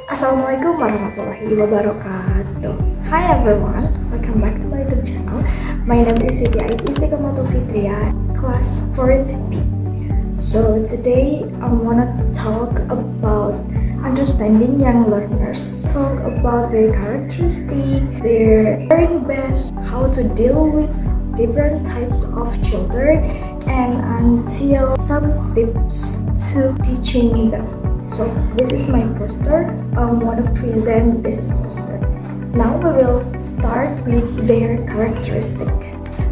Assalamualaikum warahmatullahi wabarakatuh. Hi everyone, welcome back to my YouTube channel. My name is Siti Ais Fitria, class 4th B. So today I wanna talk about understanding young learners. Talk about their characteristic, their learning best, how to deal with different types of children, and until some tips to teaching them. So this is my poster. I want to present this poster. Now we will start with their characteristic.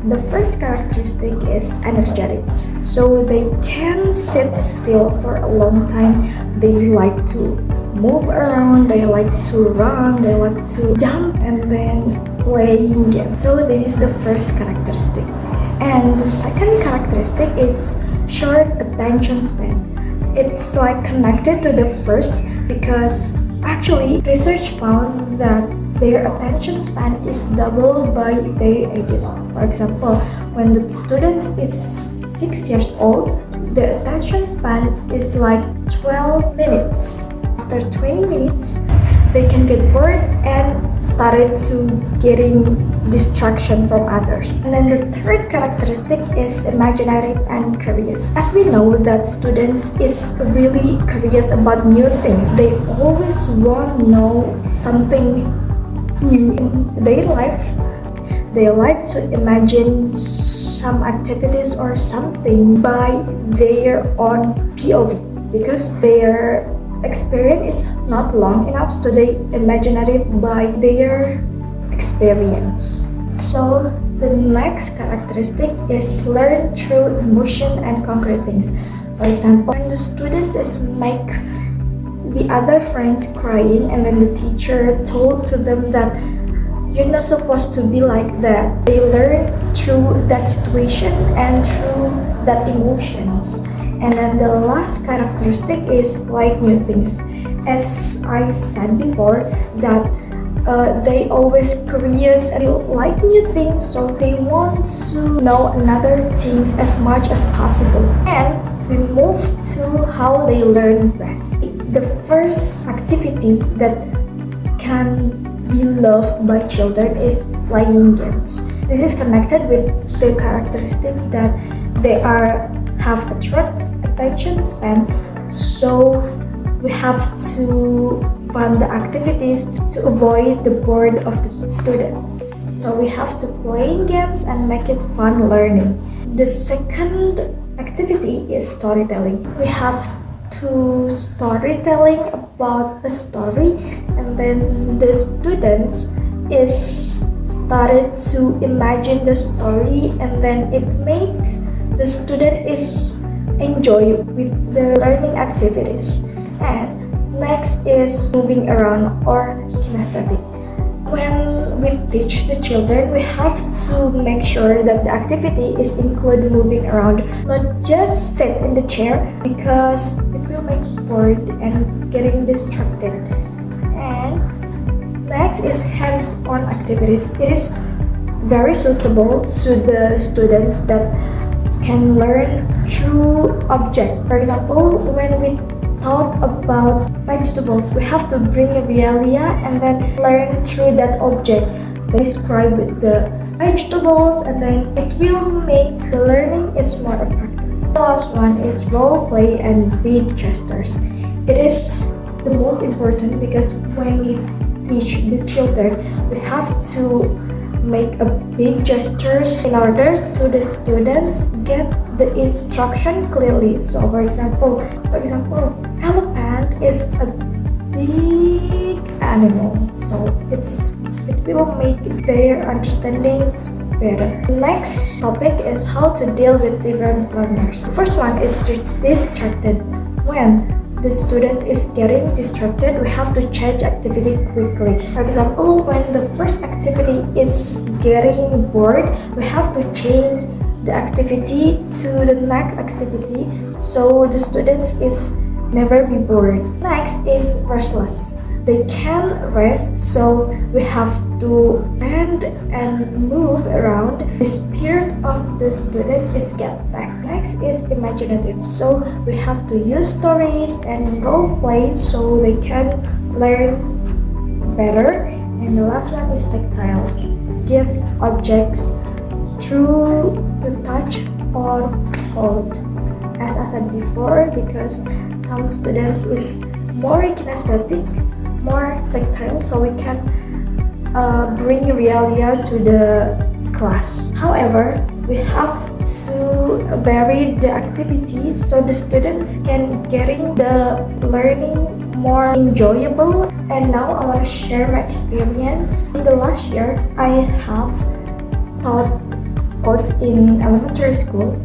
The first characteristic is energetic. So they can sit still for a long time. They like to move around, they like to run, they like to jump and then playing games. So this is the first characteristic. And the second characteristic is short attention span. It's like connected to the first because actually research found that their attention span is doubled by their ages. For example, when the student is 6 years old, the attention span is like 12 minutes. After 20 minutes, they can get bored and started to getting distraction from others. And then the third characteristic is imaginative and curious. As we know that students is really curious about new things. They always want to know something new in their life. They like to imagine some activities or something by their own POV because their experience is not long enough, so they imaginative by their experience. So the next characteristic is learn through emotion and concrete things. For example, when the student is make the other friends crying and then the teacher told to them that you're not supposed to be like that. They learn through that situation and through that emotions. And then the last characteristic is like new things. As I said before, that they always curious and like new things, so they want to know another things as much as possible. And we move to how they learn best. The first activity that can be loved by children is playing games. This is connected with the characteristic that they have attention span, so we have to fund the activities to avoid the bored of the students. So we have to play games and make it fun learning. The second activity is storytelling. We have to storytelling about a story, and then the students is started to imagine the story, and then it makes the student is enjoy with the learning activities. And next is moving around or kinesthetic. When we teach the children, we have to make sure that the activity is include moving around, not just sit in the chair because it will make bored and getting distracted. And next is hands-on activities. It is very suitable to the students that can learn through object. For example, when we talk about vegetables, we have to bring a realia and then learn through that object. Describe the vegetables, and then it will make the learning is more effective. The last one is role play and big gestures. It is the most important because when we teach the children, we have to make a big gestures in order to the students get the instruction clearly. So for example, elephant is a big animal, so it will make their understanding better. Next topic is how to deal with different learners. The first one is distracted. When the student is getting distracted, we have to change activity quickly. For example, when the first activity is getting bored, we have to change the activity to the next activity so the students is never be bored. Next is restless. They can't rest, so we have to stand and move around. The spirit of the student is get back. Next is imaginative. So we have to use stories and role play so they can learn better. And the last one is tactile. Give objects through to touch or hold. As I said before, because some students is more kinesthetic, more tactile, so we can bring realia to the class. However, we have to vary the activity so the students can getting the learning more enjoyable. And now I want to share my experience. In the last year, I have taught sports in elementary school.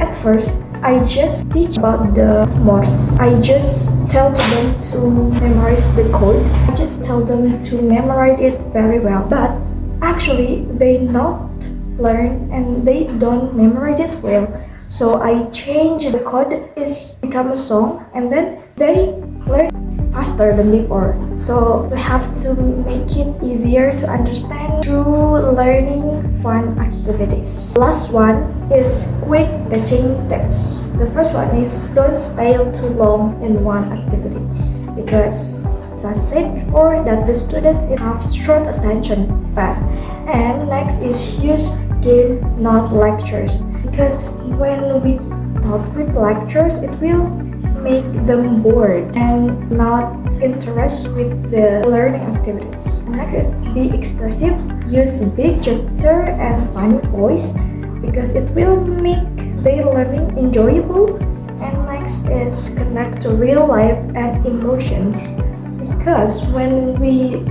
At first, I just teach about the Morse. I just tell to them to memorize the code. I just tell them to memorize it very well. But actually, they not learn and they don't memorize it well. So I change the code is become a song and then they learn faster than before. So we have to make it easier to understand through learning fun activities. Last one is quick teaching tips. The first one is don't stay too long in one activity because as I said before that the students have short attention span. And next is use game, not lectures, because when we talk with lectures it will make them bored and not interest with the learning activities. Next is be expressive, use big gesture and funny voice because it will make their learning enjoyable. And next is connect to real life and emotions because when we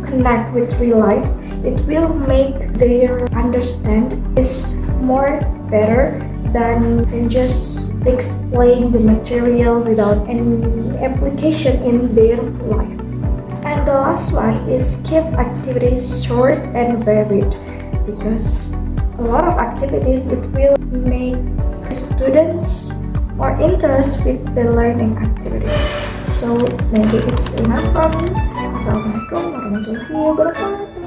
connect with real life, it will make their understand is more better than just explain the material without any application in their life. And the last one is keep activities short and varied because a lot of activities it will make students more interested with the learning activities. So maybe it's enough from me. Assalamualaikum warahmatullahi wabarakatuh.